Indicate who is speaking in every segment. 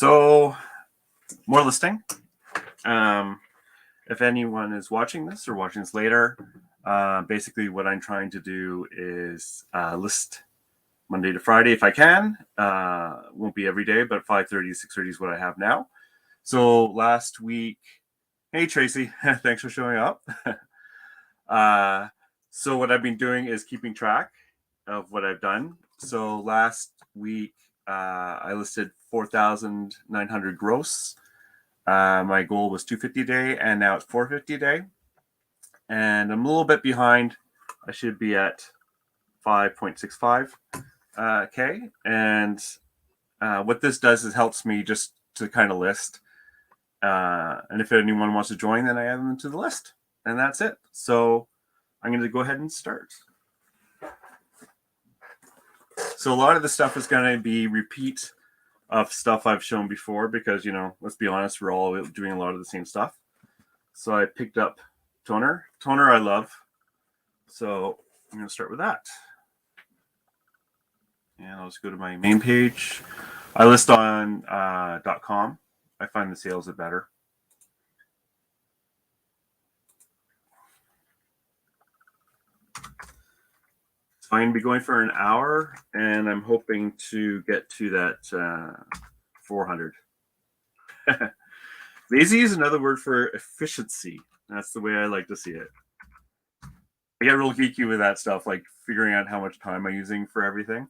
Speaker 1: So more listing. If anyone is watching this or watching this later, basically what I'm trying to do is list Monday to Friday if I can. Won't be every day, but 5:30 to 6:30 is what I have now. So last week, hey Tracy, thanks for showing up. So what I've been doing is keeping track of what I've done. So last week, I listed 4,900 gross. My goal was 250 a day, and now it's 450 a day. And I'm a little bit behind. I should be at 5.65 K. And what this does is helps me just to kind of list. And if anyone wants to join, then I add them to the list. And that's it. So I'm going to go ahead and start. So a lot of the stuff is going to be repeat of stuff I've shown before because, let's be honest, we're all doing a lot of the same stuff. So I picked up toner. Toner I love. So I'm going to start with that. And I'll just go to my main page. I list on .com. I find the sales are better. So I'm going to be going for an hour, and I'm hoping to get to that 400. Lazy is another word for efficiency. That's the way I like to see it. I get real geeky with that stuff, like figuring out how much time I'm using for everything.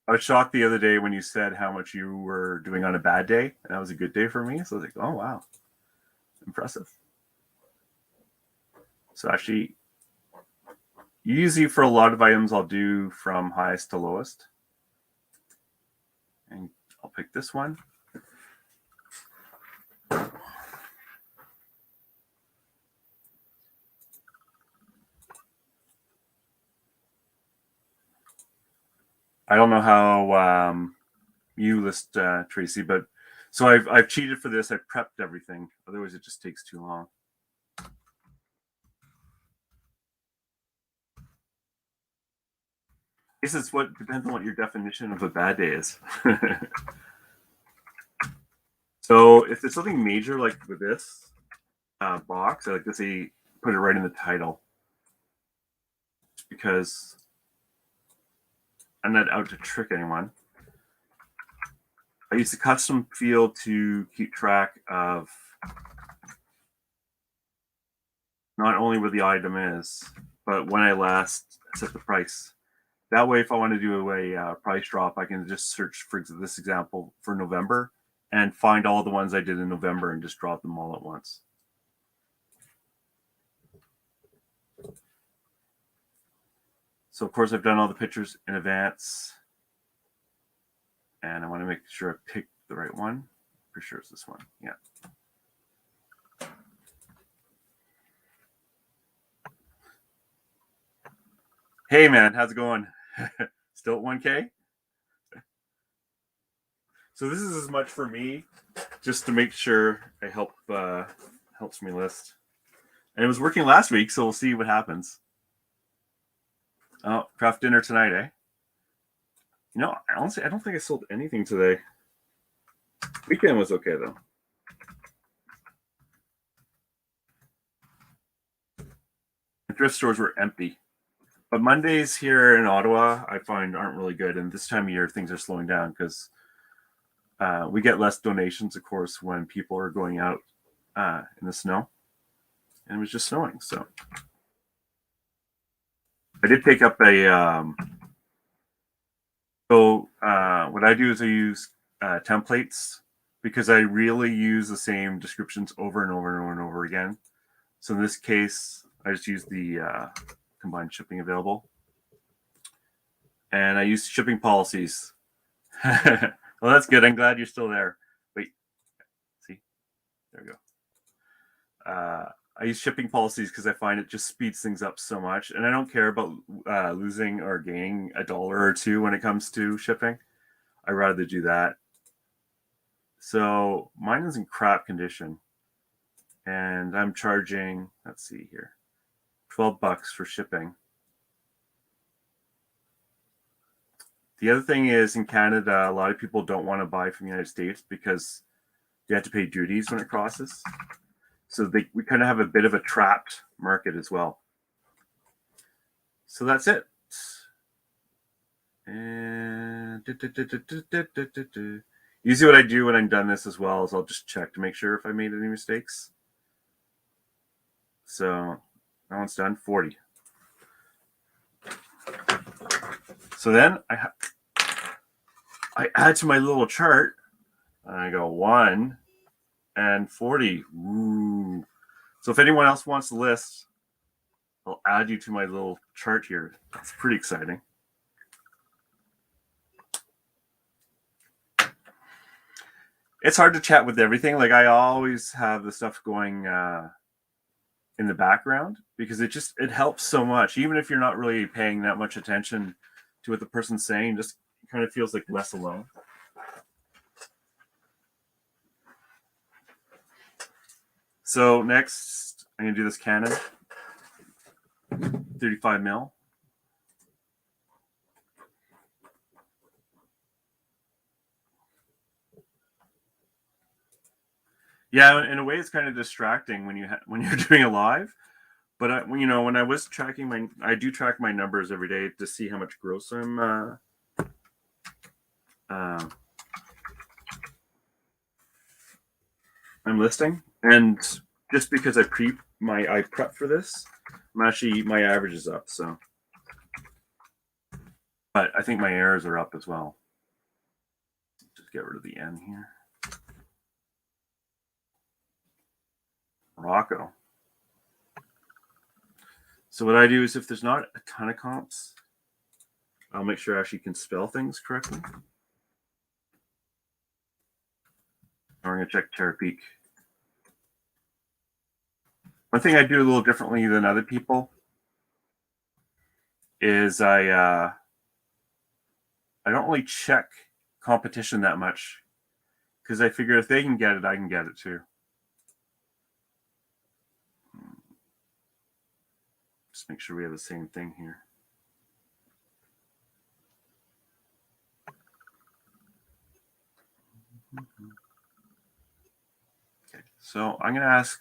Speaker 1: I was shocked the other day when you said how much you were doing on a bad day, and that was a good day for me. So I was like, oh, wow. Impressive. So actually, usually for a lot of items, I'll do from highest to lowest. And I'll pick this one. I don't know how you list, Tracy, but so I've cheated for this. I've prepped everything. Otherwise, it just takes too long. I guess it's what depends on what your definition of a bad day is. So if there's something major like with this box, I like to say put it right in the title, because I'm not out to trick anyone. I use the custom field to keep track of not only where the item is, but when I last set the price. That way, if I want to do a price drop, I can just search for this example for November and find all the ones I did in November and just drop them all at once. So, of course, I've done all the pictures in advance. And I want to make sure I pick the right one. Pretty sure it's this one. Yeah. Hey, man. How's it going? Still at 1K? So this is as much for me, just to make sure I helps me list. And it was working last week, so we'll see what happens. Oh, craft dinner tonight, eh? Honestly, I don't think I sold anything today. Weekend was okay, though. The thrift stores were empty. But Mondays here in Ottawa, I find aren't really good. And this time of year, things are slowing down because we get less donations, of course, when people are going out in the snow. And it was just snowing, so. I did pick up what I do is I use templates because I really use the same descriptions over and over and over and over again. So in this case, I just use the combined shipping available. And I use shipping policies. Well, that's good. I'm glad you're still there. Wait, see? There we go. I use shipping policies because I find it just speeds things up so much. And I don't care about losing or gaining $1 or $2 when it comes to shipping. I'd rather do that. So mine is in crap condition. And I'm charging, let's see here, $12 for shipping. The other thing is in Canada, a lot of people don't want to buy from the United States because you have to pay duties when it crosses. So we kind of have a bit of a trapped market as well. So that's it. And usually what I do when I'm done this as well is I'll just check to make sure if I made any mistakes. So that one's done, 40. So then I add to my little chart and I go 1 and 40. Ooh. So if anyone else wants the list, I'll add you to my little chart here. It's pretty exciting. It's hard to chat with everything. Like I always have the stuff going in the background because it helps so much. Even if you're not really paying that much attention to what the person's saying, just kind of feels like less alone. So next, I'm gonna do this Canon 35 mil. Yeah, in a way, it's kind of distracting when you're doing a live. But when I was tracking I do track my numbers every day to see how much gross I'm listing, and just because I prep for this, my average is up. So, but I think my errors are up as well. Just get rid of the N here. Rocco. So what I do is if there's not a ton of comps, I'll make sure I actually can spell things correctly. We're going to check Terapeak. One thing I do a little differently than other people is I don't really check competition that much because I figure if they can get it, I can get it too. Just make sure we have the same thing here. Okay, so I'm going to ask,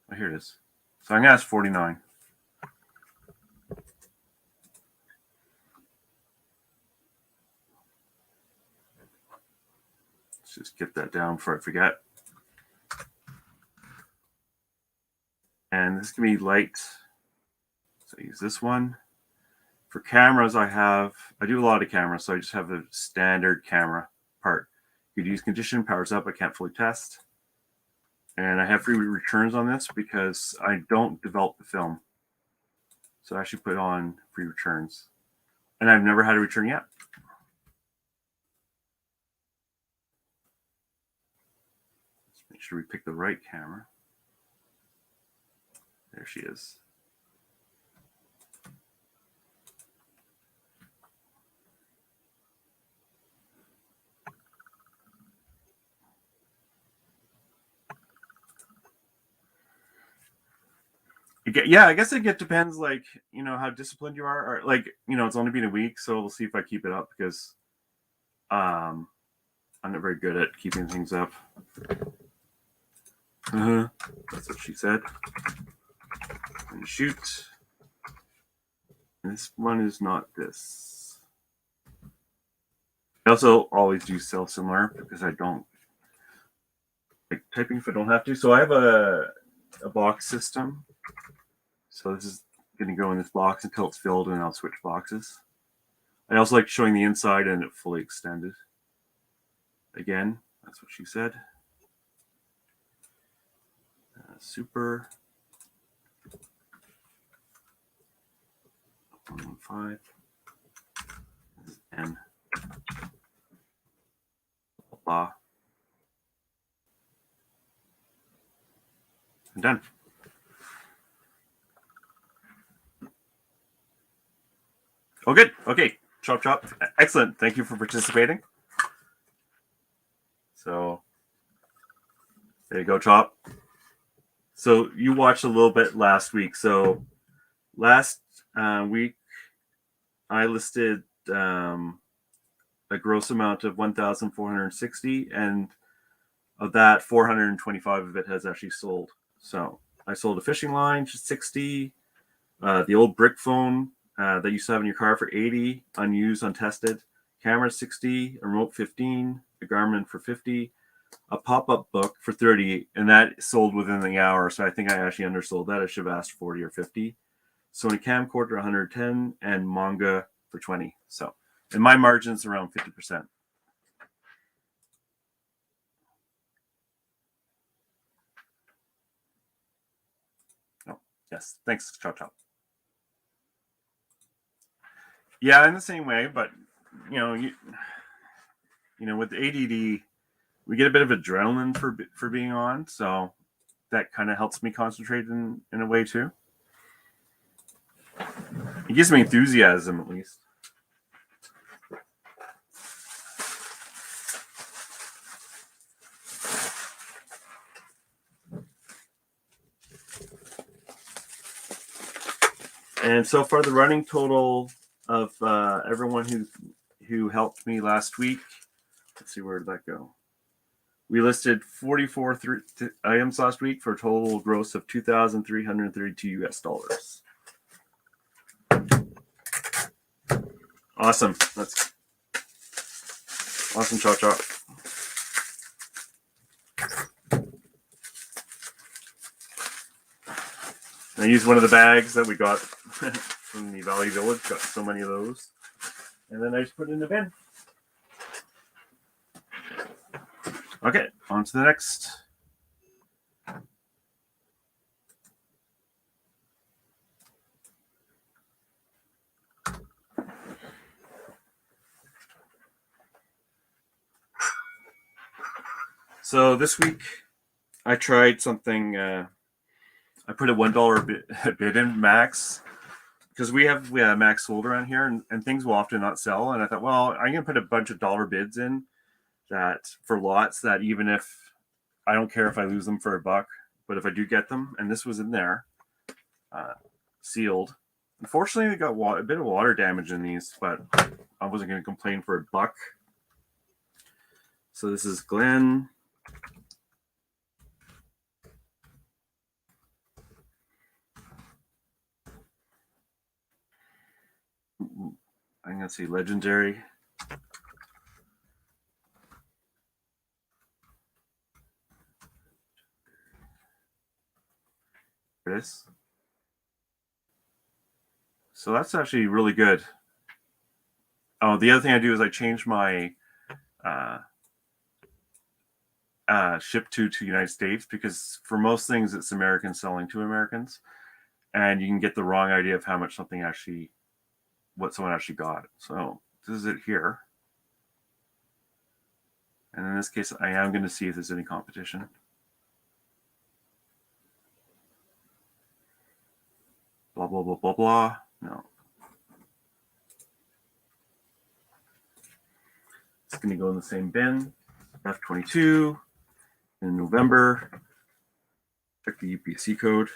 Speaker 1: oh, here it is. So I'm going to ask 49. Let's just get that down before I forget. And this can be light. So I use this one. For cameras, I do a lot of cameras, so I just have a standard camera part. You could use condition, powers up, I can't fully test. And I have free returns on this because I don't develop the film. So I actually put on free returns. And I've never had a return yet. Let's make sure we pick the right camera. There she is. Yeah, I guess it depends, like, how disciplined you are. Or, like, it's only been a week, so we'll see if I keep it up because I'm not very good at keeping things up. That's what she said. And shoot. This one is not this. I also always do self-similar because I don't like typing if I don't have to. So I have a box system. So this is going to go in this box until it's filled, and I'll switch boxes. I also like showing the inside and it fully extended. Again, that's what she said. Super. 115. This is N. Blah. I'm done. Oh, good. Okay. Chop, chop. Excellent. Thank you for participating. So there you go, Chop. So you watched a little bit last week. So last week I listed a gross amount of 1,460, and of that, 425 of it has actually sold. So I sold a fishing line for 60, the old brick phone that you used to have in your car for 80, unused, untested, camera 60, a remote 15, a Garmin for 50, a pop-up book for 30, and that sold within the hour. So I think I actually undersold that. I should have asked 40 or 50. Sony camcorder 110, and manga for 20. So, and my margin's around 50%. Oh, yes. Thanks, Chop Chop. Yeah, in the same way, but you know, with ADD, we get a bit of adrenaline for being on, so that kind of helps me concentrate in a way too. It gives me enthusiasm, at least. And so far, the running total of everyone who helped me last week. Let's see, where did that go? We listed 44 items last week for a total gross of $2,332 US. Awesome. That's awesome, Chop Chop. I used one of the bags that we got from the Valley Village. Got so many of those. And then I just put it in the bin. Okay, on to the next. So this week I tried something. I put a $1 bid in max, because we have max sold around here, and things will often not sell. And I thought, well, I'm gonna put a bunch of dollar bids in that for lots that, even if I don't care if I lose them for $1, but if I do get them, and this was in there, sealed. Unfortunately, we got a bit of water damage in these, but I wasn't going to complain for $1. So this is Glen. I'm going to say legendary. This. So that's actually really good. Oh, the other thing I do is I change my ship to United States, because for most things it's Americans selling to Americans, and you can get the wrong idea of how much something actually, what someone actually got. So this is it here. And in this case, I am going to see if there's any competition. Blah, blah, blah, blah, blah. No. It's going to go in the same bin. F22 in November. Check the UPC code.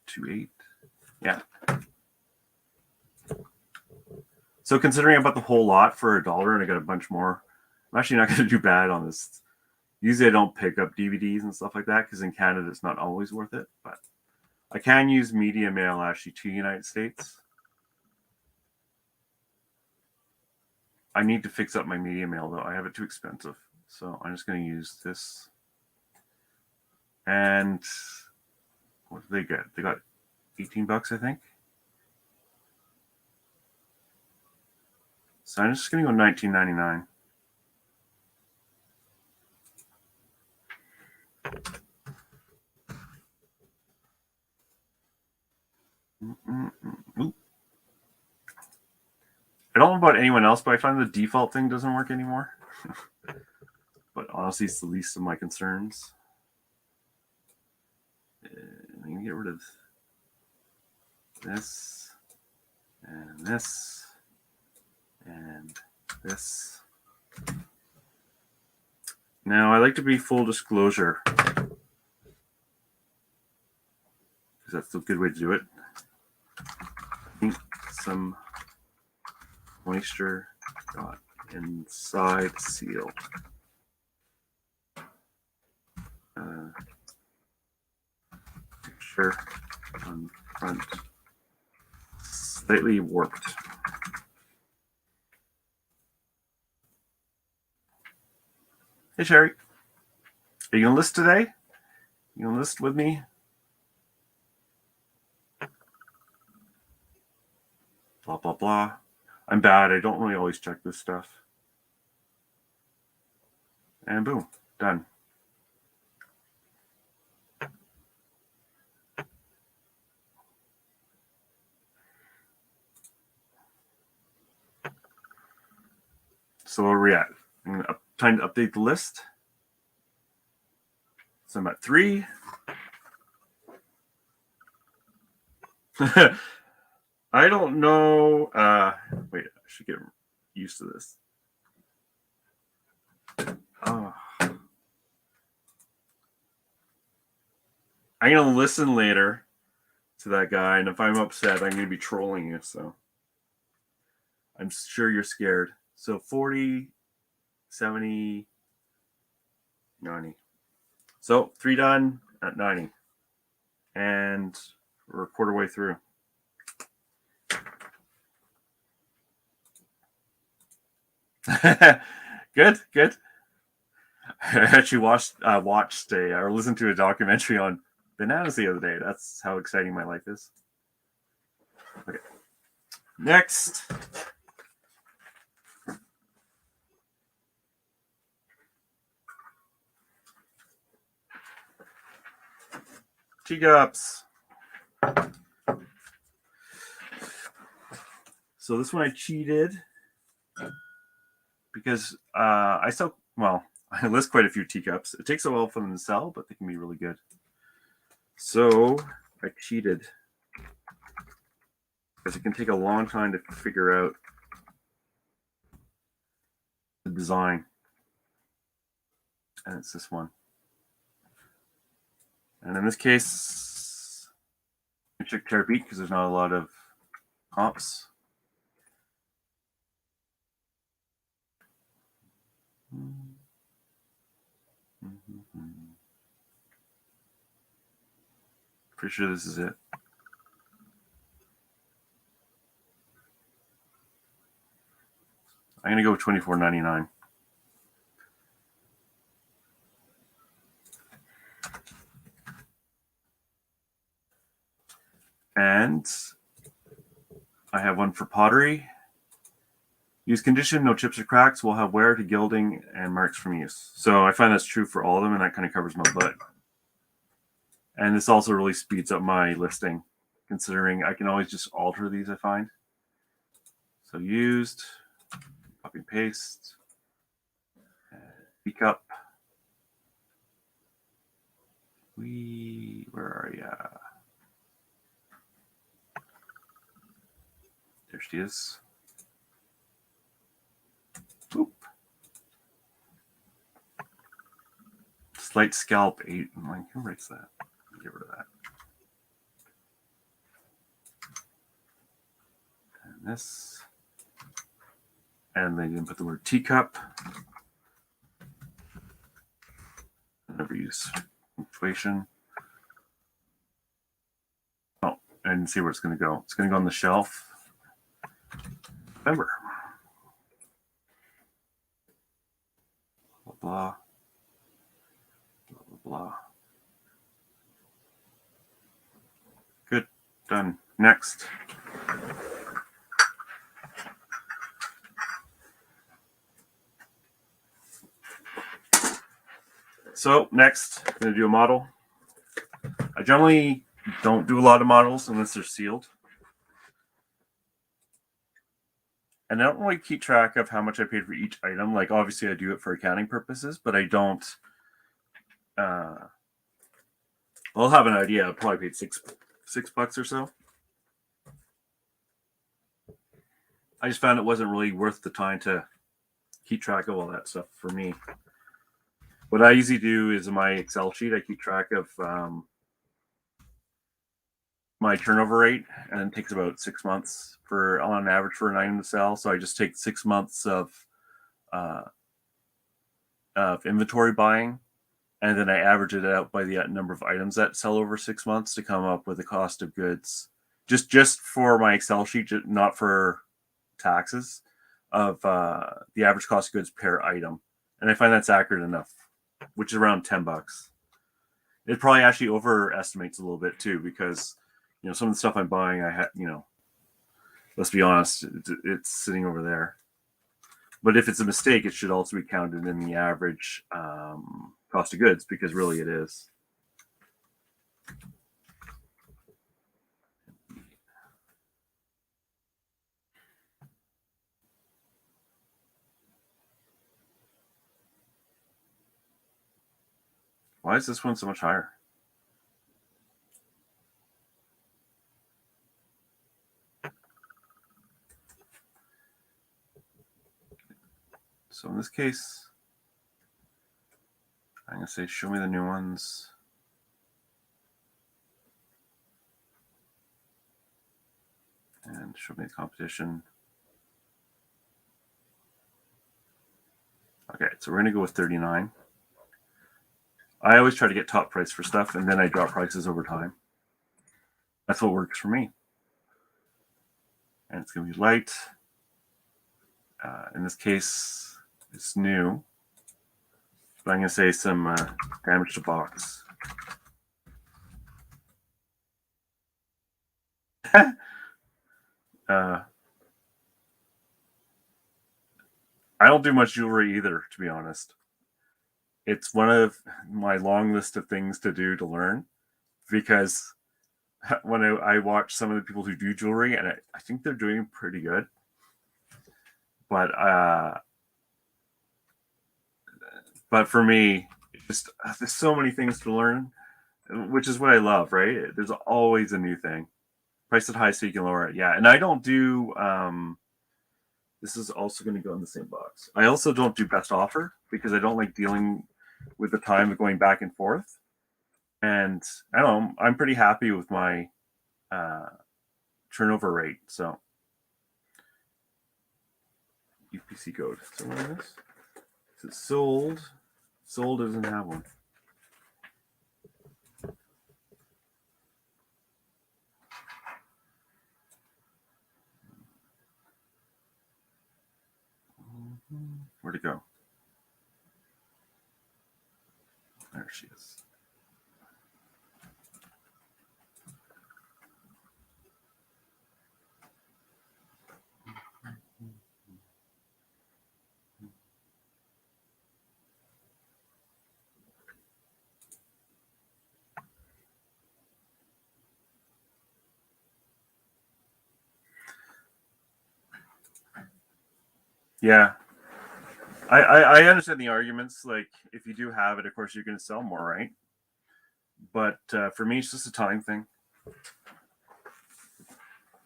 Speaker 1: 28. Yeah. So considering I bought the whole lot for $1 and I got a bunch more, I'm actually not going to do bad on this. Usually I don't pick up DVDs and stuff like that, because in Canada it's not always worth it. But I can use media mail actually to the United States. I need to fix up my media mail though. I have it too expensive. So I'm just going to use this. And what did they get? They got $18, I think. So I'm just going to go $19.99. I don't know about anyone else, but I find the default thing doesn't work anymore. But honestly, it's the least of my concerns. I'm going to get rid of this, and this, and this. Now, I like to be full disclosure. because that's a good way to do it. Ink some moisture got inside seal. Picture on front slightly warped. Hey Sherry, are you gonna list today? You gonna list with me? Blah blah blah. I'm bad. I don't really always check this stuff. And boom, done. So where are we at? Time to update the list. So I'm at 3. I don't know. Wait, I should get used to this. Oh. I'm going to listen later to that guy, and if I'm upset, I'm going to be trolling you, so I'm sure you're scared. So 40, 70, 90. So 3 done at 90. And we're a quarter way through. Good. I actually watched or listened to a documentary on bananas the other day. That's how exciting my life is. Okay. Next. Teacups. So this one I cheated because I list quite a few teacups. It takes a while for them to sell, but they can be really good. So I cheated because it can take a long time to figure out the design. And it's this one. And in this case, I check Terrebeat because there's not a lot of hops. Pretty sure this is it. I'm gonna go with $24.99. And I have one for pottery. Use condition, no chips or cracks. Will have wear to gilding and marks from use. So I find that's true for all of them, and that kind of covers my butt. And this also really speeds up my listing, considering I can always just alter these, I find. So used, copy and paste, teacup. Where are ya? There she is. Oop. Slight scalp 8. I'm like, who writes that? Get rid of that. And this. And then you put the word teacup. I never use inflation. Oh, I didn't see where it's going to go. It's going to go on the shelf. November. Blah, blah. Blah, blah, blah. Good. Done. Next. So next, I'm going to do a model. I generally don't do a lot of models unless they're sealed. And I don't really keep track of how much I paid for each item. Like, obviously, I do it for accounting purposes, but I don't. I'll have an idea. I probably paid $6 or so. I just found it wasn't really worth the time to keep track of all that stuff for me. What I usually do is in my Excel sheet, I keep track of my turnover rate, and it takes about 6 months for on average for an item to sell. So I just take 6 months uh, of inventory buying, and then I average it out by the number of items that sell over 6 months to come up with the cost of goods. Just for my Excel sheet, not for taxes, of the average cost of goods per item, and I find that's accurate enough, which is around $10. It probably actually overestimates a little bit too, because some of the stuff I'm buying, I had let's be honest, it's sitting over there. But if it's a mistake, it should also be counted in the average cost of goods, because really it is. Why is this one so much higher? So in this case, I'm going to say, show me the new ones. And show me the competition. Okay, so we're going to go with 39. I always try to get top price for stuff, and then I drop prices over time. That's what works for me. And it's going to be light. In this case, it's new. But I'm going to say some damage to box. I don't do much jewelry either, to be honest. It's one of my long list of things to do to learn, because when I watch some of the people who do jewelry, and I think they're doing pretty good, but for me, just there's so many things to learn, which is what I love, right? There's always a new thing. Price it high so you can lower it. Yeah, and I don't do. This is also going to go in the same box. I also don't do best offer, because I don't like dealing with the time of going back and forth. And I don't know, I'm pretty happy with my turnover rate. So UPC code. So what is this? Is it sold? Sold doesn't have one. Where'd it go? There she is. Yeah. I understand the arguments. Like, if you do have it, of course you're going to sell more, right? But for me, it's just a time thing.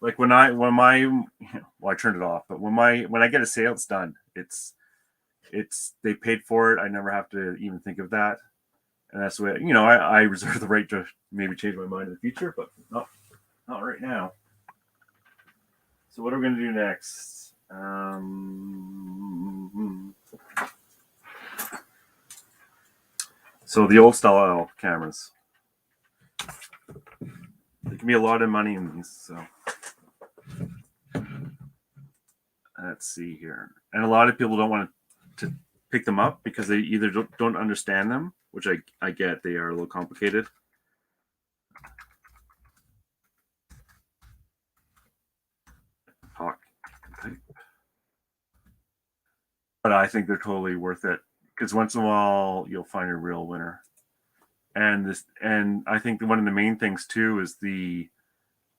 Speaker 1: Like when I turned it off, but when I get a sale, it's done. It's they paid for it. I never have to even think of that, and that's the way. I reserve the right to maybe change my mind in the future, but not right now. So what are we going to do next? So the old style cameras. There can be a lot of money in these. So let's see here. And a lot of people don't want to pick them up because they either don't understand them, which I get. They are a little complicated. Talk type. But I think they're totally worth it, because once in a while you'll find a real winner. And I think one of the main things too is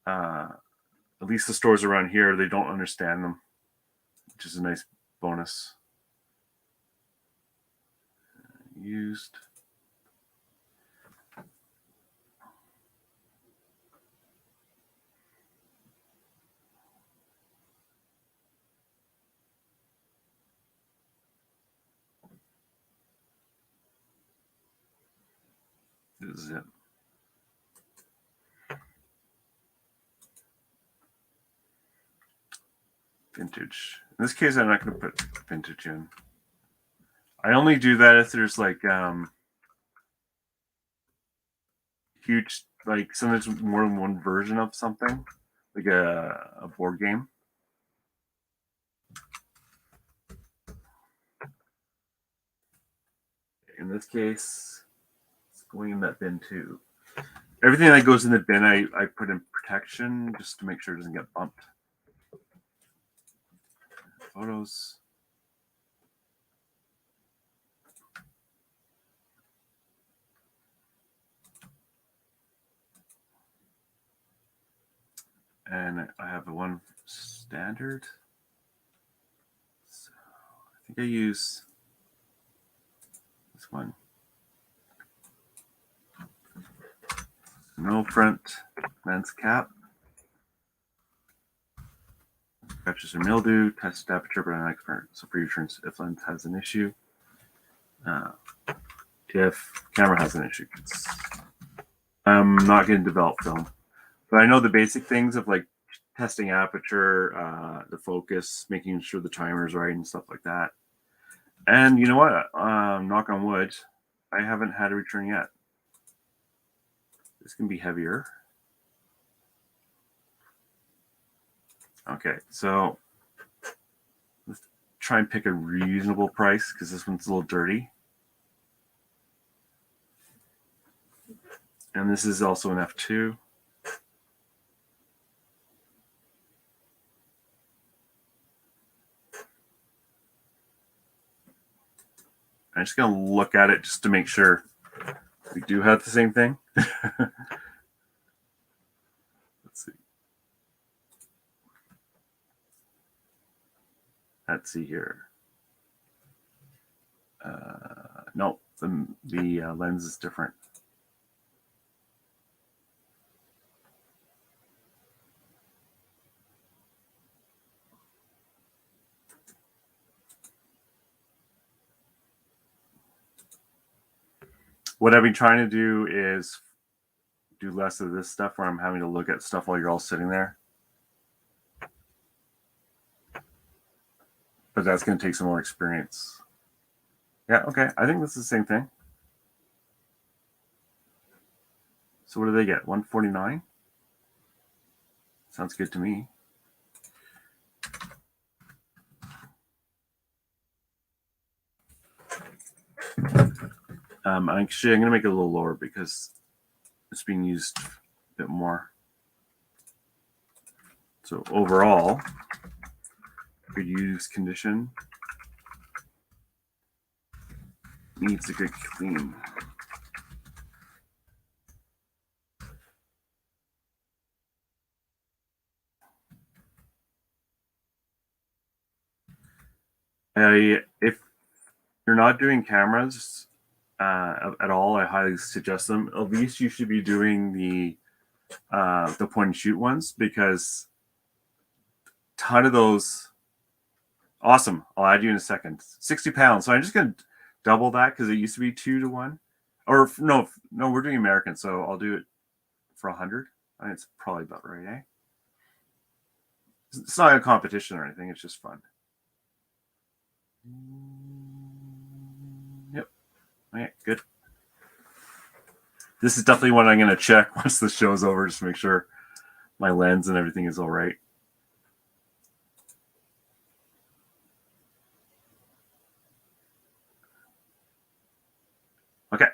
Speaker 1: at least the stores around here, they don't understand them, which is a nice bonus. Used. This is it. vintage. In this case, I'm not going to put vintage in. I only do that if there's like huge, like sometimes more than one version of something, like a board game. In this case, it's going in that bin too. Everything that goes in the bin, I put in protection just to make sure it doesn't get bumped. Photos. And I have the one standard. So I think I use this one. No front lens cap. Catches or mildew, test aperture, but I'm not expert. So for your turns, if lens has an issue, if camera has an issue, I'm not going to develop film, but I know the basic things of like testing aperture, the focus, making sure the timer's right and stuff like that. And you know what? Knock on wood, I haven't had a return yet. This can be heavier. Okay, so let's try and pick a reasonable price because this one's a little dirty. And this is also an F2. I'm just going to look at it just to make sure we do have the same thing. Let's see. Let's see here. No, the lens is different. What I've been trying to do is do less of this stuff where I'm having to look at stuff while you're all sitting there. But that's going to take some more experience. Yeah, okay. I think this is the same thing. So what do they get? 149? Sounds good to me. Actually, I'm going to make it a little lower because it's being used a bit more. So overall, good use condition needs a good clean. If you're not doing cameras at all, I highly suggest them. At least you should be doing the point and shoot ones because a ton of those. Awesome. I'll add you in a second. 60 pounds. So I'm just going to double that because it used to be 2 to 1. Or no, we're doing American. So I'll do it for 100. I think it's probably about right, eh? It's not a competition or anything. It's just fun. Yep. Okay, good. This is definitely one I'm going to check once the show's over just to make sure my lens and everything is all right. Okay.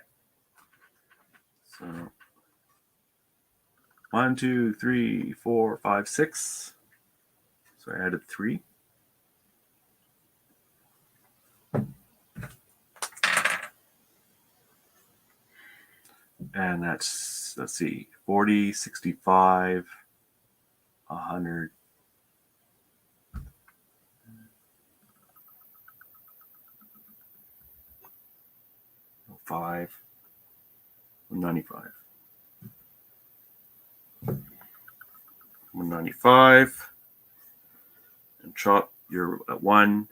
Speaker 1: So 1, 2, 3, 4, 5, 6. So I added 3. And that's, let's see, 40, 65, 100. 5, 195. 195. And Chop, you're at 1.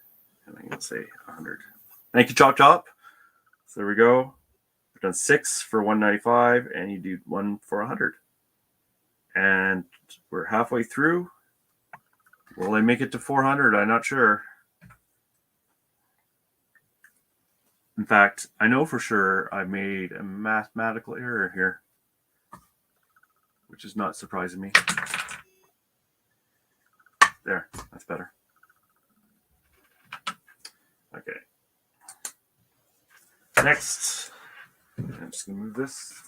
Speaker 1: And I'm going to say 100. Thank you, Chop Chop. So there we go. We've done 6 for 195, and you do 1 for 100. And we're halfway through. Will I make it to 400? I'm not sure. In fact, I know for sure I made a mathematical error here, which is not surprising me. There, that's better. Okay. Next, I'm just going to move this.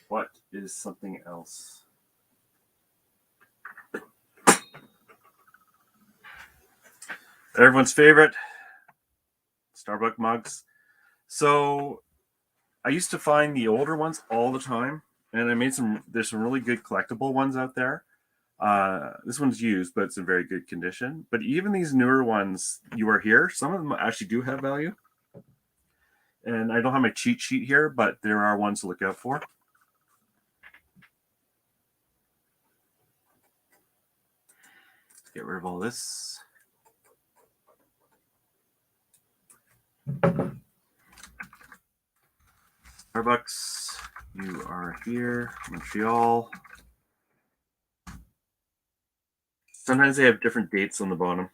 Speaker 1: What is something else? Everyone's favorite, Starbucks mugs. So I used to find the older ones all the time, and I made there's some really good collectible ones out there. This one's used, but it's in very good condition. But even these newer ones, you are here, some of them actually do have value. And I don't have my cheat sheet here, but there are ones to look out for. Let's get rid of all this. Starbucks, you are here, Montreal. Sometimes they have different dates on the bottom.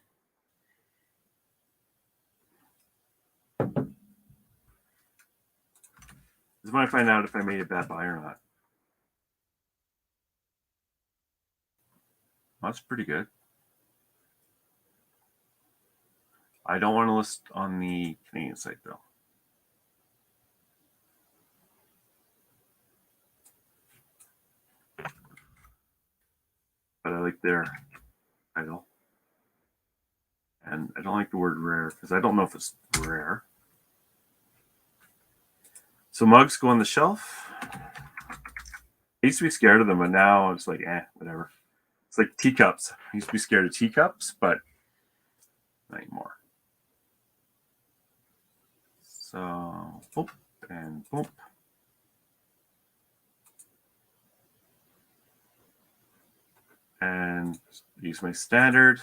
Speaker 1: This is when I find out if I made a bad buy or not. That's pretty good. I don't want to list on the Canadian site though. But I like their title. And I don't like the word rare because I don't know if it's rare. So mugs go on the shelf. I used to be scared of them, but now it's like, whatever. It's like teacups. I used to be scared of teacups, but not anymore. So, boop and boop. And use my standard.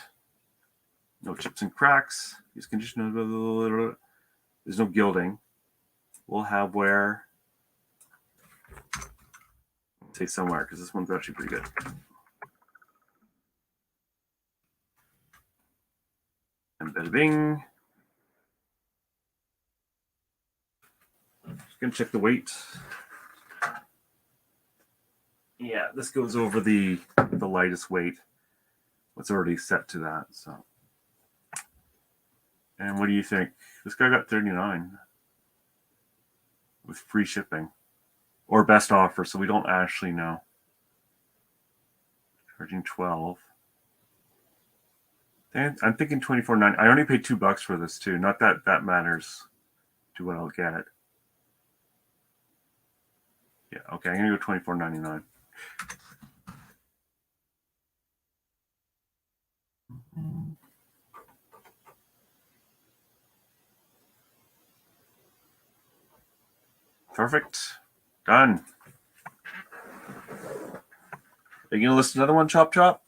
Speaker 1: No chips and cracks. Use condition. There's no gilding. We'll have where. Say somewhere because this one's actually pretty good. And bada bing. Just gonna check the weight. Yeah, this goes over the lightest weight. It's already set to that. So, and what do you think? This guy got 39 with free shipping or best offer, so we don't actually know. Charging 12. And I'm thinking 24.9. I only paid $2 for this too. Not that that matters to what I'll get. Yeah, okay, I'm gonna go $24.99. Perfect. Done. Are you gonna list another one, Chop Chop?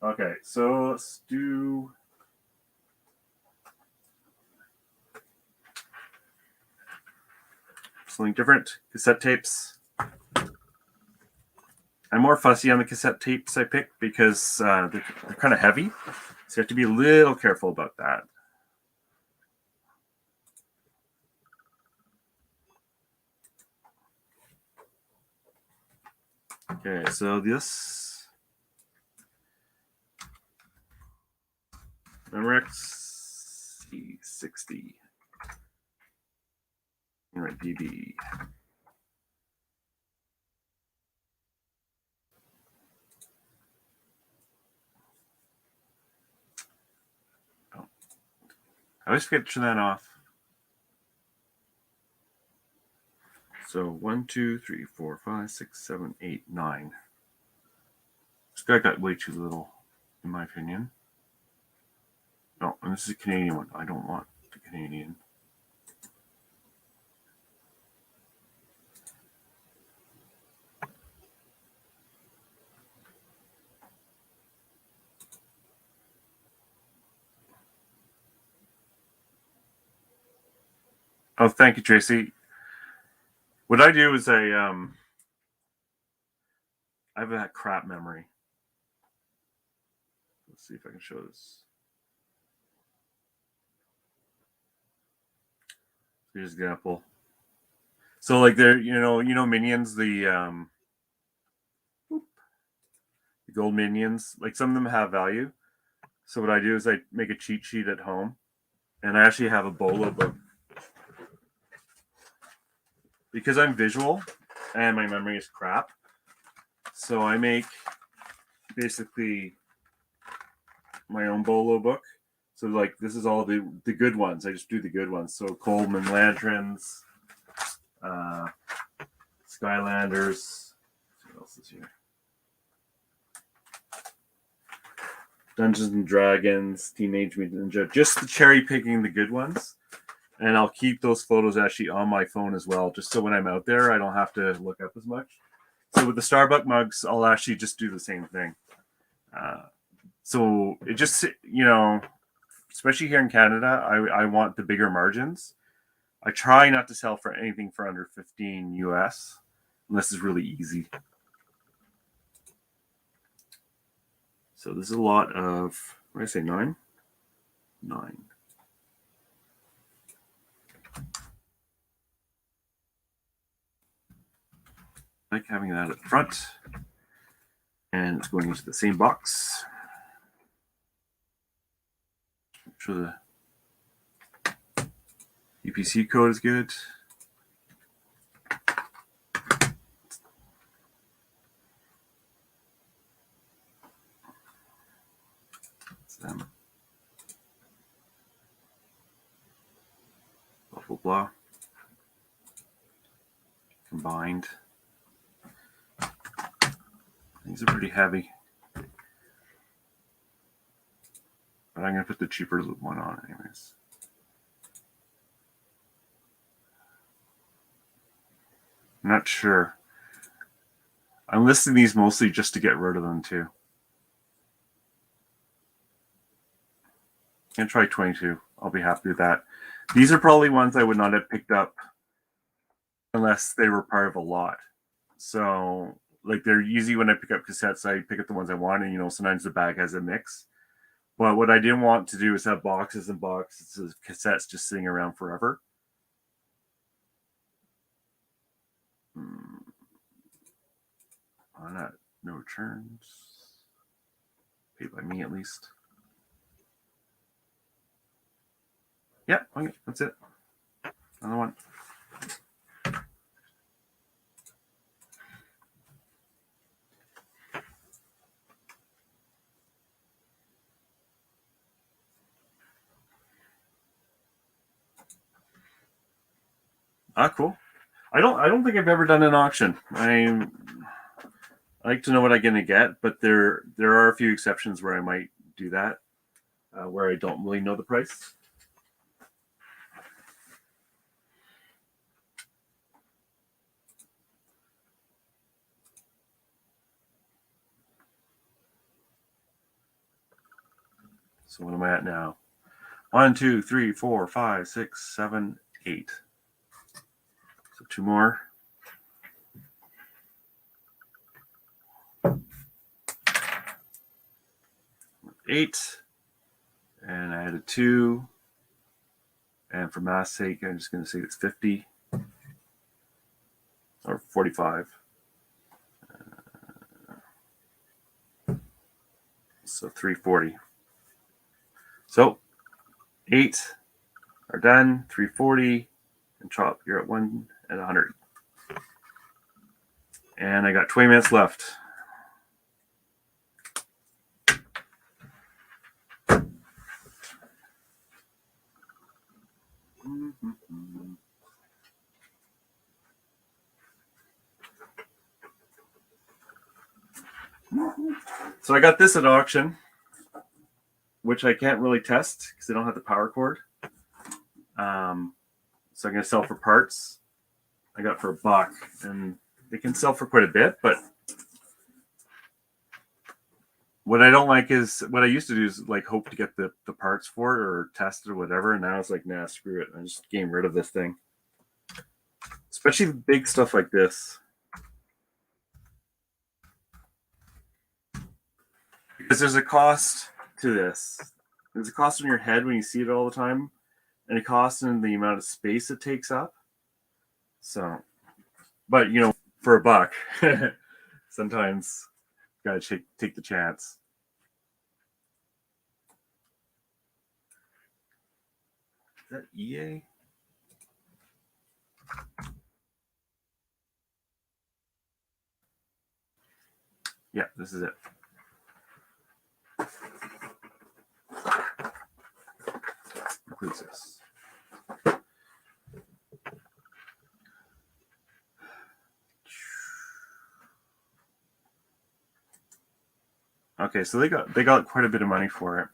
Speaker 1: Okay, so let's do something different. Cassette tapes. I'm more fussy on the cassette tapes I pick because they're kind of heavy. So you have to be a little careful about that. Okay, so this Memorex C60. All right, DB. Oh. I always forget to turn that off. So 1, 2, 3, 4, 5, 6, 7, 8, 9. This guy got way too little, in my opinion. No, and this is a Canadian one. I don't want the Canadian. Oh, thank you, Tracy. What I do is I have that crap memory. Let's see if I can show this. Here's an example. So like there, you know, Minions, the gold Minions, like some of them have value. So what I do is I make a cheat sheet at home, and I actually have a bolo book because I'm visual and my memory is crap. So I make basically my own bolo book. So like this is all the good ones. I just do the good ones. So Coleman Lanterns, Skylanders. What else is here? Dungeons and Dragons, Teenage Mutant Ninja. Just the cherry picking the good ones. And I'll keep those photos actually on my phone as well, just so when I'm out there, I don't have to look up as much. So with the Starbucks mugs, I'll actually just do the same thing. So it just, you know, especially here in Canada, I want the bigger margins. I try not to sell for anything for under 15 US, unless it's really easy. So this is a lot of, what did I say, 9? 9. I like having that at the front. And it's going into the same box. Make sure the UPC code is good. It's them. Blah, blah, blah. Combined. These are pretty heavy. But I'm going to put the cheaper one on anyways. I'm not sure. I'm listing these mostly just to get rid of them too. And try 22. I'll be happy with that. These are probably ones I would not have picked up unless they were part of a lot. So like they're easy when I pick up cassettes. I pick up the ones I want, and you know sometimes the bag has a mix. But what I didn't want to do is have boxes and boxes of cassettes just sitting around forever. On that, no returns. Paid by me at least. Yeah, okay, that's it. Another one. Cool. I don't think I've ever done an auction. I like to know what I'm gonna get, but there are a few exceptions where I might do that, where I don't really know the price. So what am I at now? 1, 2, 3, 4, 5, 6, 7, 8. So 2 more. 8. And I added 2. And for math's sake, I'm just going to say it's 50 or 45. So 340. So 8 are done, 340, and chop, you're at 1 and 100. And I got 20 minutes left. So I got this at auction, which I can't really test because I don't have the power cord. So I'm going to sell for parts. I got for $1, and they can sell for quite a bit, but what I don't like is what I used to do is like hope to get the parts for it or test it or whatever, and now it's like, nah, screw it. I'm just getting rid of this thing. especially the big stuff like this. Because there's a cost to this. There's a cost in your head when you see it all the time, and a cost in the amount of space it takes up. So, but for $1, sometimes you gotta take the chance. Is that EA? Yeah, this is it. Includes this. Okay, so they got quite a bit of money for it.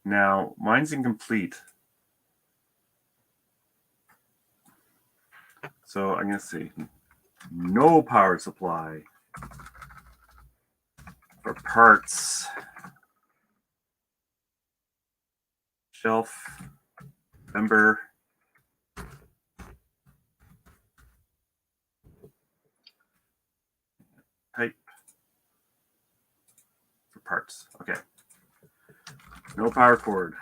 Speaker 1: Now mine's incomplete. So I'm gonna see. No power supply for parts. Shelf. Member. Type. For parts. Okay. No power cord.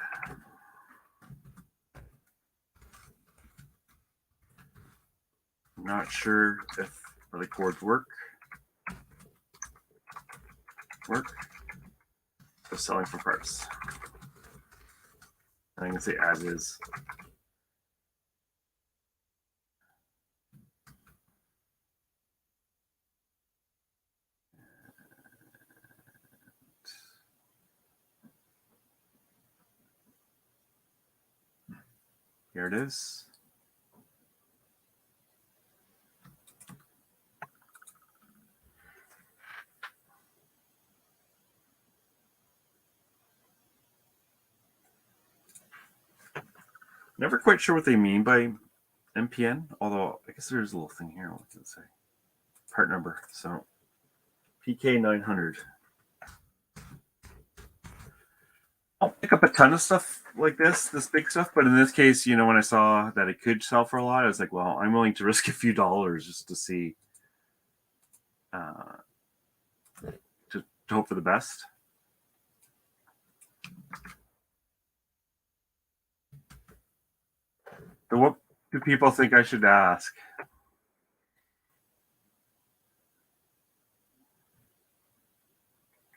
Speaker 1: Not sure if the cords work. So selling for parts. I can say as is. Here it is. Never quite sure what they mean by MPN, although I guess there's a little thing here. What does it say? Part number. So PK900. I'll pick up a ton of stuff like this big stuff, but in this case, when I saw that it could sell for a lot, I was like, well, I'm willing to risk a few dollars just to see, to hope for the best. So what do people think I should ask?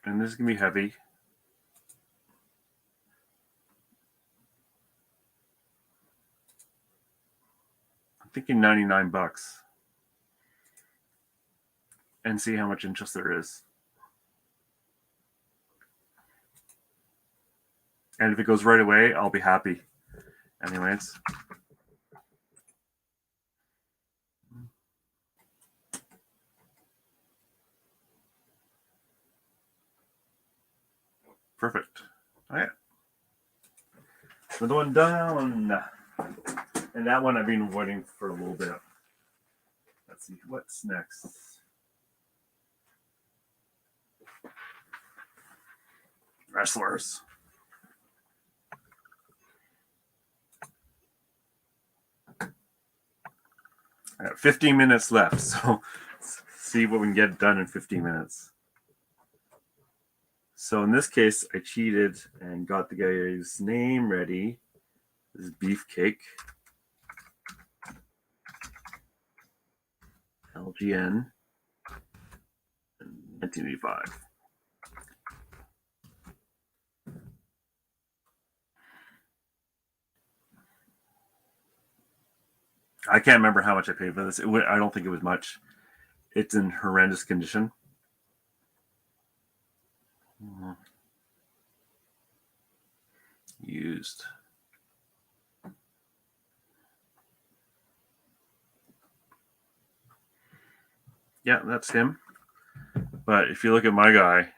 Speaker 1: And this is gonna be heavy. I'm thinking $99 and see how much interest there is. And if it goes right away, I'll be happy. Anyways. Perfect. All right. Another one down. And that one I've been waiting for a little bit. Let's see what's next. Wrestlers. I got 15 minutes left, so let's see what we can get done in 15 minutes. So in this case, I cheated and got the guy's name ready. This is Beefcake. LGN. 1985. I can't remember how much I paid for this. I don't think it was much. It's in horrendous condition. Used. Yeah, that's him. But if you look at my guy,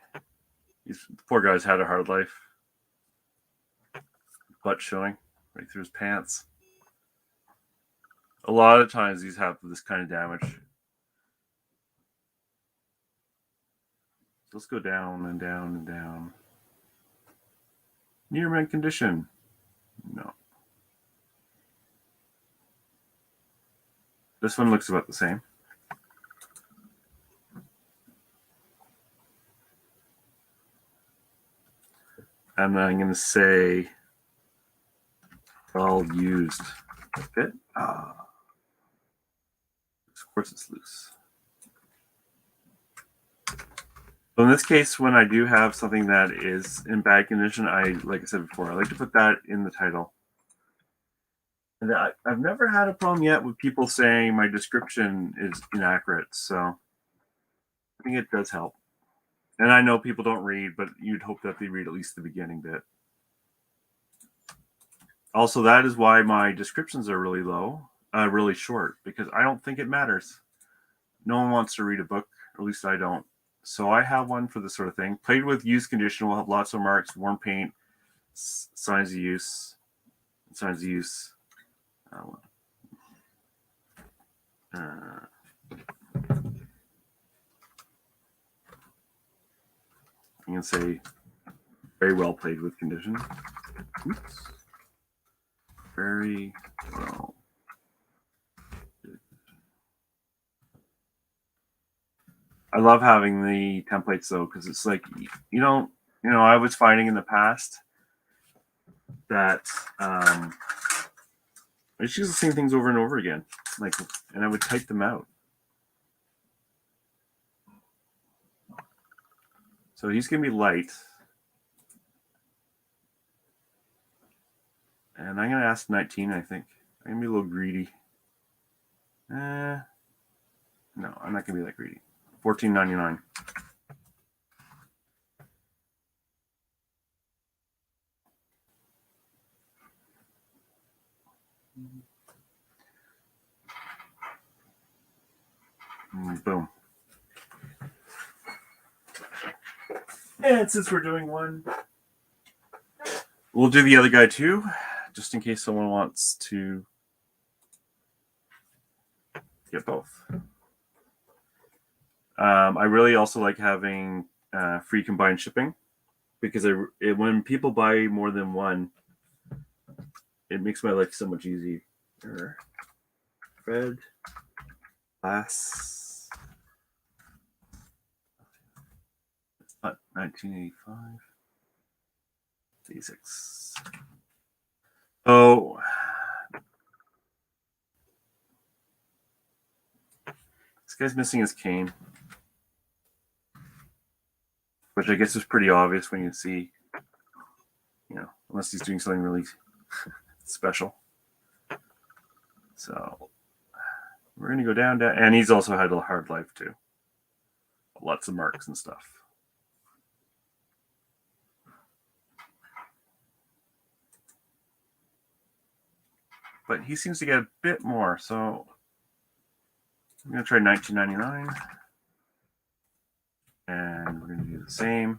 Speaker 1: the poor guy's had a hard life. Butt showing right through his pants. A lot of times these have this kind of damage. Let's go down and down and down. Near mint condition. No. This one looks about the same. And I'm going to say well used. Fit. Of course it's loose. So in this case, when I do have something that is in bad condition, like I said before, I like to put that in the title. And I've never had a problem yet with people saying my description is inaccurate. So I think it does help. And I know people don't read, but you'd hope that they read at least the beginning bit. Also, that is why my descriptions are really low, really short, because I don't think it matters. No one wants to read a book, or at least I don't. So I have one for this sort of thing. Played with used condition will have lots of marks, worn paint, signs of use. I'm going to say very well played with condition. Oops. Very well. I love having the templates though, because it's like, I was finding in the past that I just use the same things over and over again, and I would type them out. So he's gonna be light, and I'm gonna ask 19. I think I'm gonna be a little greedy. No, I'm not gonna be that greedy. $14.99. Boom. And since we're doing one, we'll do the other guy too, just in case someone wants to get both. I really also like having free combined shipping, because when people buy more than one, it makes my life so much easier. Red glass. 1985. 86. Oh, this guy's missing his cane, which I guess is pretty obvious when you see, unless he's doing something really special. So we're going to go down, and he's also had a hard life too. Lots of marks and stuff. But he seems to get a bit more, so I'm going to try 1999. And we're going to do the same.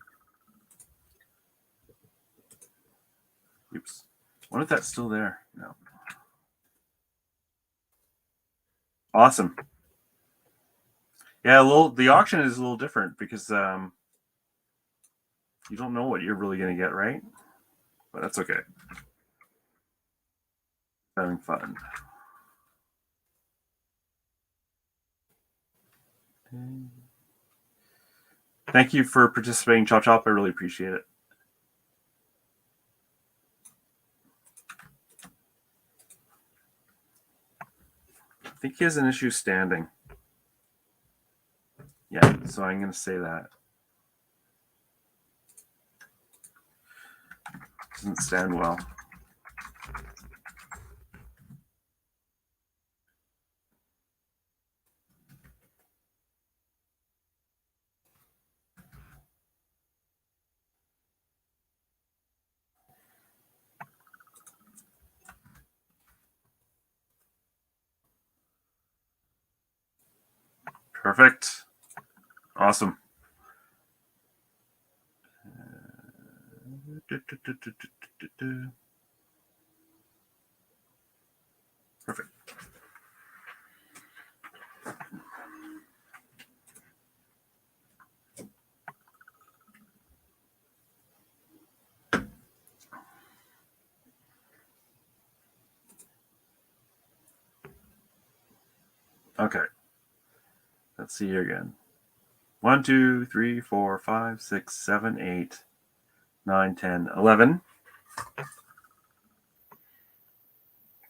Speaker 1: Oops. What if that's still there? No. Awesome. Yeah, the auction is a little different because you don't know what you're really going to get, right? But that's okay. Having fun. Thank you for participating, Chop Chop. I really appreciate it. I think he has an issue standing. Yeah, so I'm going to say that. Doesn't stand well. Perfect. Awesome. Perfect. Okay. Let's see here again. 1, 2, 3, 4, 5, 6, 7, 8, 9, 10, 11.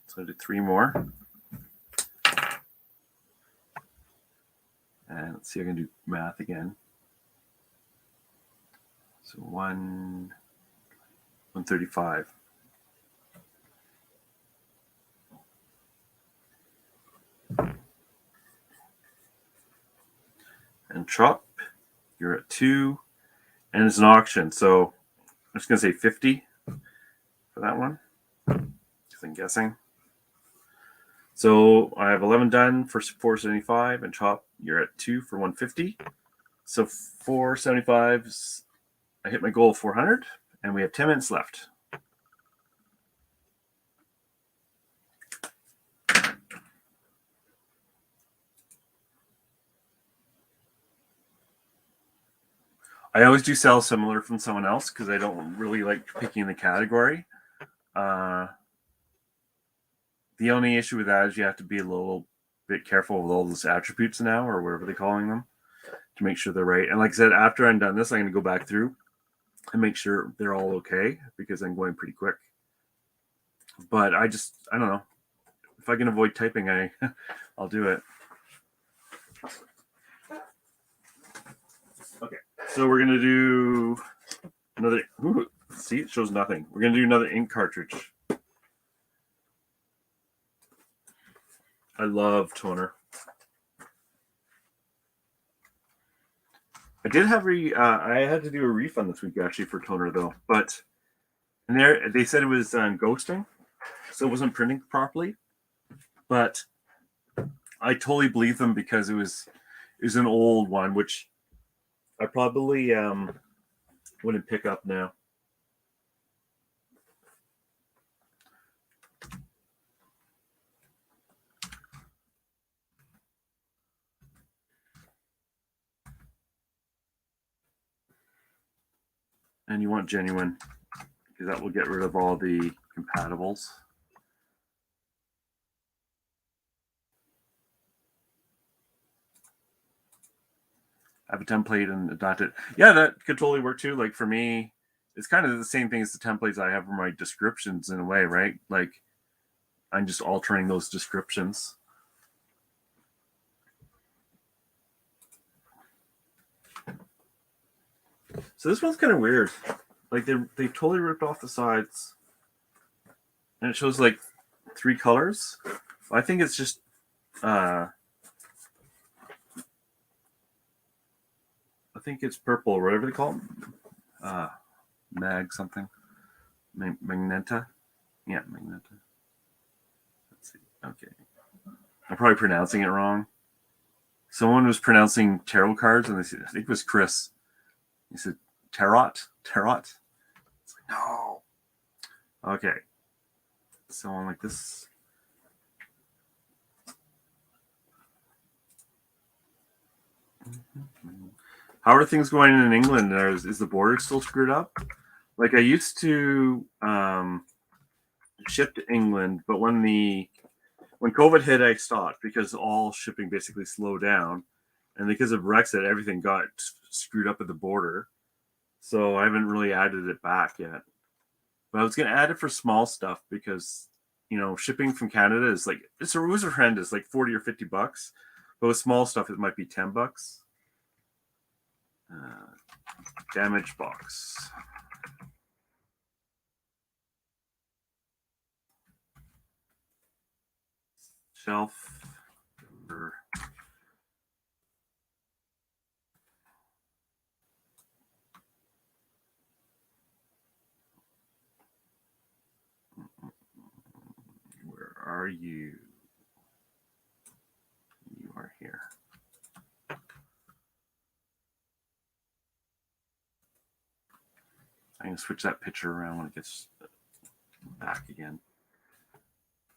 Speaker 1: So I did 3 more. And let's see if I can do math again. So 135. And Trop, you're at 2. And it's an auction. So I'm just going to say 50 for that one, because I'm guessing. So I have 11 done for 475, and Chop, you're at 2 for 150. So 475, I hit my goal of 400, and we have 10 minutes left. I always do sell similar from someone else because I don't really like picking the category. The only issue with that is you have to be a little bit careful with all those attributes now, or whatever they're calling them, to make sure they're right. And like I said, after I'm done this, I'm going to go back through and make sure they're all okay, because I'm going pretty quick. But I don't know. If I can avoid typing, I'll do it. Okay, so we're going to do another. See, it shows nothing. We're going to do another ink cartridge. I love toner. I did have I had to do a refund this week actually for toner though, but in there they said it was ghosting, so it wasn't printing properly. But I totally believe them because it was an old one, which I probably wouldn't pick up now. And you want genuine, because that will get rid of all the compatibles. I have a template and adopt it. Yeah, that could totally work too. Like for me, it's kind of the same thing as the templates I have for my descriptions in a way, right? Like I'm just altering those descriptions. So this one's kind of weird. Like they totally ripped off the sides, and it shows like 3 colors. I think it's just I think it's purple, or whatever they call them. Mag something. Magenta. Yeah, Magenta. Let's see. Okay. I'm probably pronouncing it wrong. Someone was pronouncing tarot cards, and they said, I think it was Chris. He said tarot. It's like, no. Okay. Someone like this. How are things going in England? Is the border still screwed up? Like I used to ship to England, but when COVID hit, I stopped because all shipping basically slowed down, and because of Brexit, everything got screwed up at the border. So I haven't really added it back yet. But I was going to add it for small stuff because shipping from Canada is like it was horrendous, like $40 or $50. But with small stuff, it might be $10. Damaged box. Shelf. Where are you? You are here. I'm going to switch that picture around when it gets back again.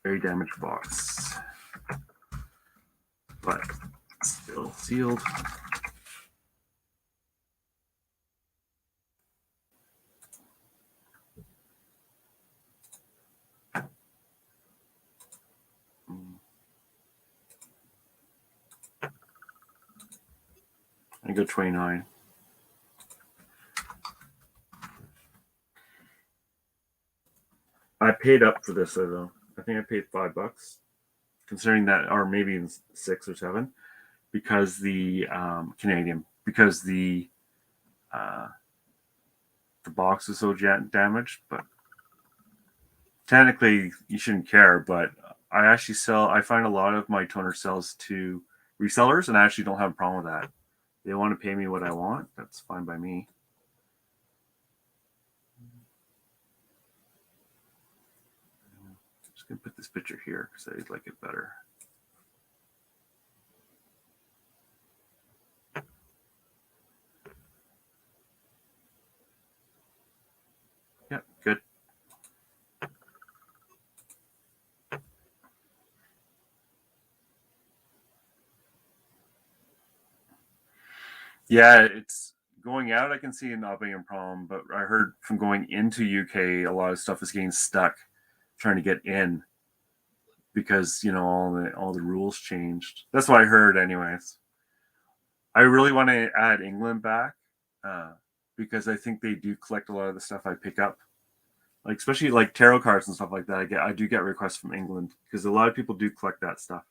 Speaker 1: Very damaged box. But still sealed. I go 29. I paid up for this though. I think I paid $5, considering that, or maybe even 6 or 7, because the Canadian, because the box is so damaged. But technically, you shouldn't care. But I find a lot of my toner sells to resellers, and I actually don't have a problem with that. They want to pay me what I want. That's fine by me. I'm just gonna put this picture here because I like it better. Yeah, good. Yeah, it's going out. I can see it not being a problem, but I heard from going into UK, a lot of stuff is getting stuck trying to get in because all the rules changed. That's what I heard, anyways. I really want to add England back because I think they do collect a lot of the stuff I pick up, like especially like tarot cards and stuff like that. I do get requests from England because a lot of people do collect that stuff.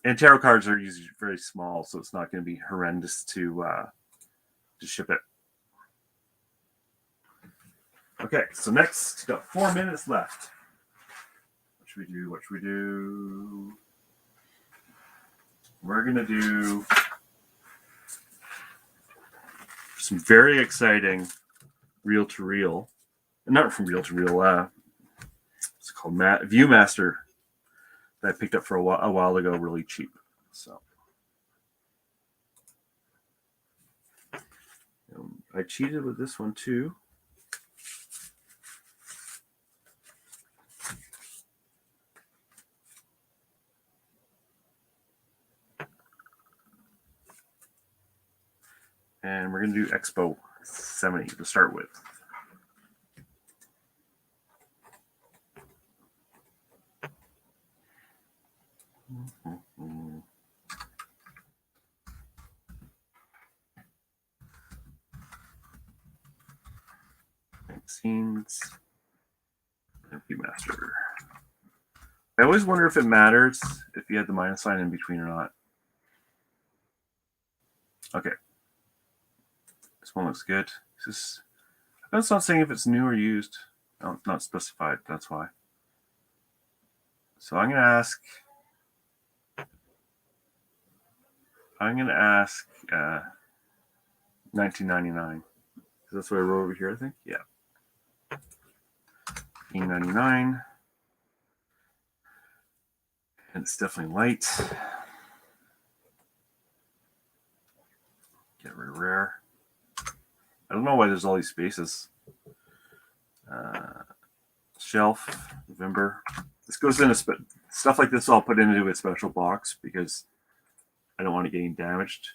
Speaker 1: And tarot cards are usually very small, so it's not going to be horrendous to ship it. Okay, so next, got 4 minutes left. What should we do? What should we do? We're going to do some very exciting reel-to-reel. Not from reel-to-reel. It's called Viewmaster that I picked up for a while ago, really cheap. So I cheated with this one too. And we're going to do Expo 70 to start with. Scenes and Viewmaster. I always wonder if it matters if you have the minus sign in between or not. Okay. This one looks good. That's not saying if it's new or used. No, not specified. That's why. So I'm going to ask 1999. That's what I wrote over here, I think. Yeah. 1999. And it's definitely light. Get rid of rare. I don't know why there's all these spaces. Shelf, November. This goes in stuff like this. I'll put into a special box because I don't want it getting damaged.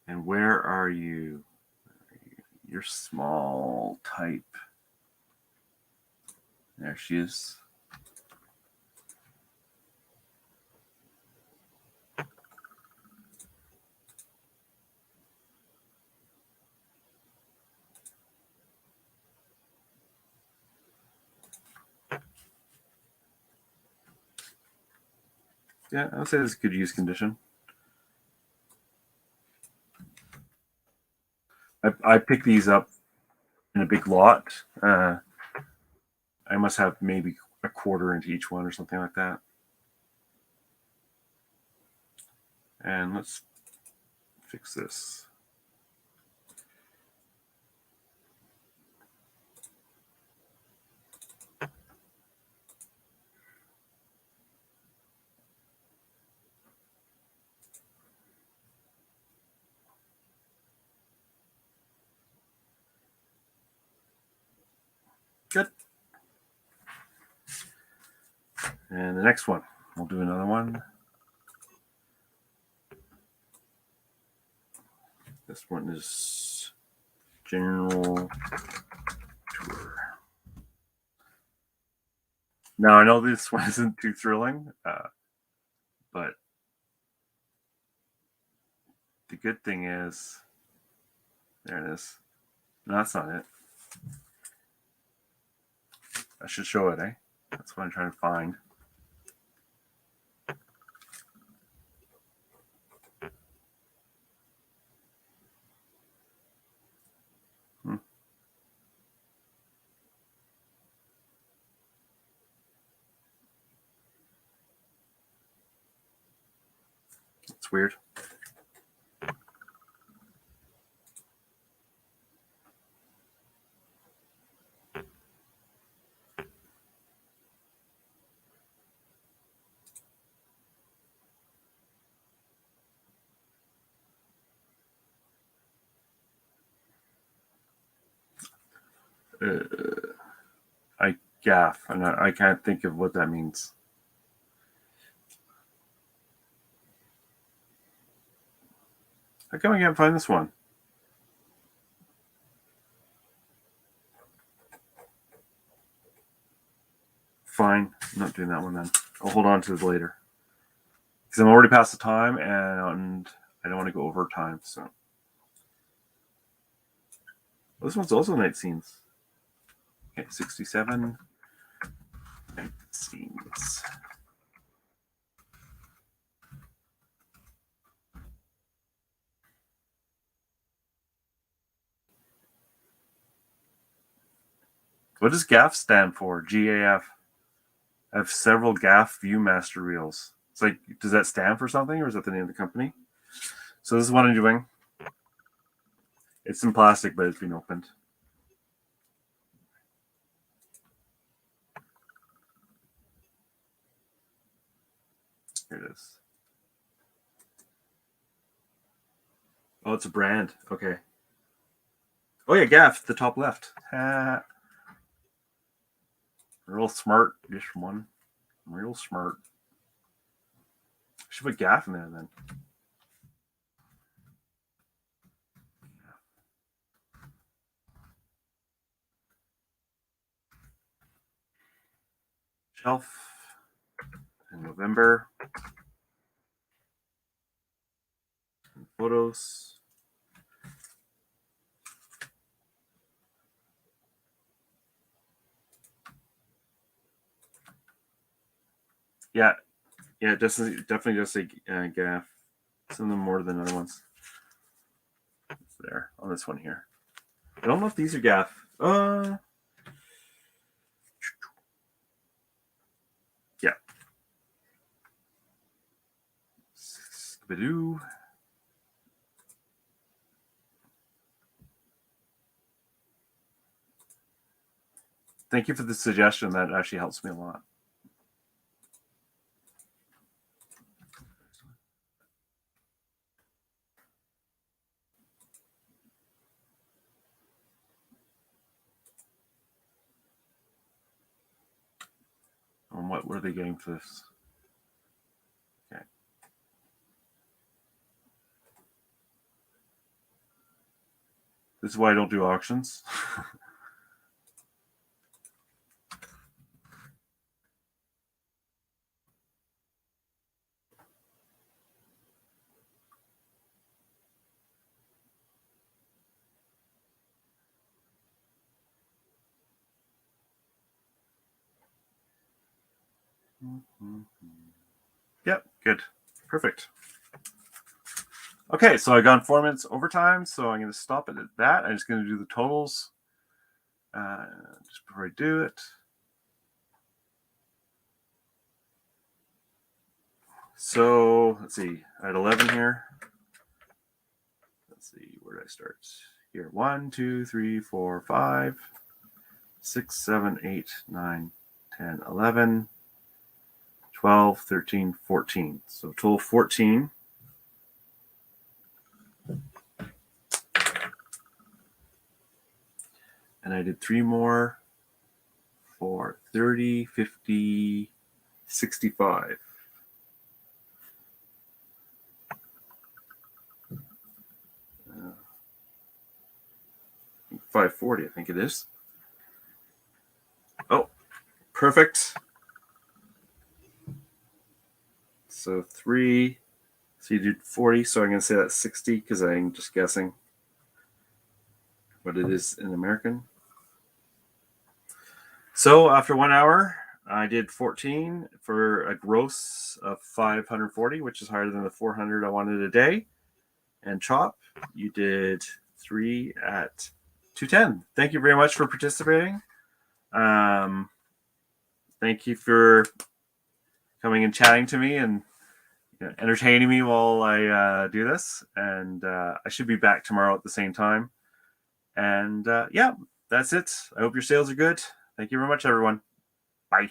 Speaker 1: And where are you? You're small type. There she is. Yeah, I would say this is good use condition. I picked these up in a big lot. I must have maybe a quarter into each one or something like that. And let's fix this. Good. And the next one, we'll do another one. This one is General Tour. Now I know this one isn't too thrilling, but the good thing is, there it is. No, that's not it. I should show it, eh? That's what I'm trying to find. It's weird. I gaff, and I can't think of what that means. How come I can't find this one? Fine, I'm not doing that one then. I'll hold on to it later. Because I'm already past the time and I don't want to go over time, so. Well, this one's also night scenes. Okay, 67 night scenes. What does GAF stand for? GAF. I have several GAF Viewmaster reels. It's like, does that stand for something, or is that the name of the company? So this is what I'm doing. It's in plastic, but it's been opened. Here it is. Oh, it's a brand. Okay. Oh yeah, GAF, the top left. Real smart, just one. Real smart. I should put GAF in there then. Shelf in November. Photos. Yeah, definitely just a GAF. Some of them more than other ones. It's there on this one here. I don't know if these are GAF. Yeah. Skibadoo. Thank you for the suggestion. That actually helps me a lot. What were they getting for this? Okay. This is why I don't do auctions. Yep, good. Perfect. Okay, so I've gone 4 minutes overtime, so I'm going to stop it at that. I'm just going to do the totals just before I do it. So let's see, I had 11 here. Let's see, where did I start? Here, 1, 2, 3, 4, 5, 6, 7, 8, 9, 10, 11, 12, 13, 14. So total 14. And I did 3 more for 30, 50, 65. 540, I think it is. Oh, perfect. So 3. So you did 40. So I'm going to say that's 60 because I'm just guessing what it is in American. So after 1 hour, I did 14 for a gross of 540, which is higher than the 400 I wanted a day. And Chop, you did 3 at 210. Thank you very much for participating. Thank you for coming and chatting to me and entertaining me while I do this. And I should be back tomorrow at the same time. And yeah, that's it. I hope your sales are good. Thank you very much, everyone. Bye.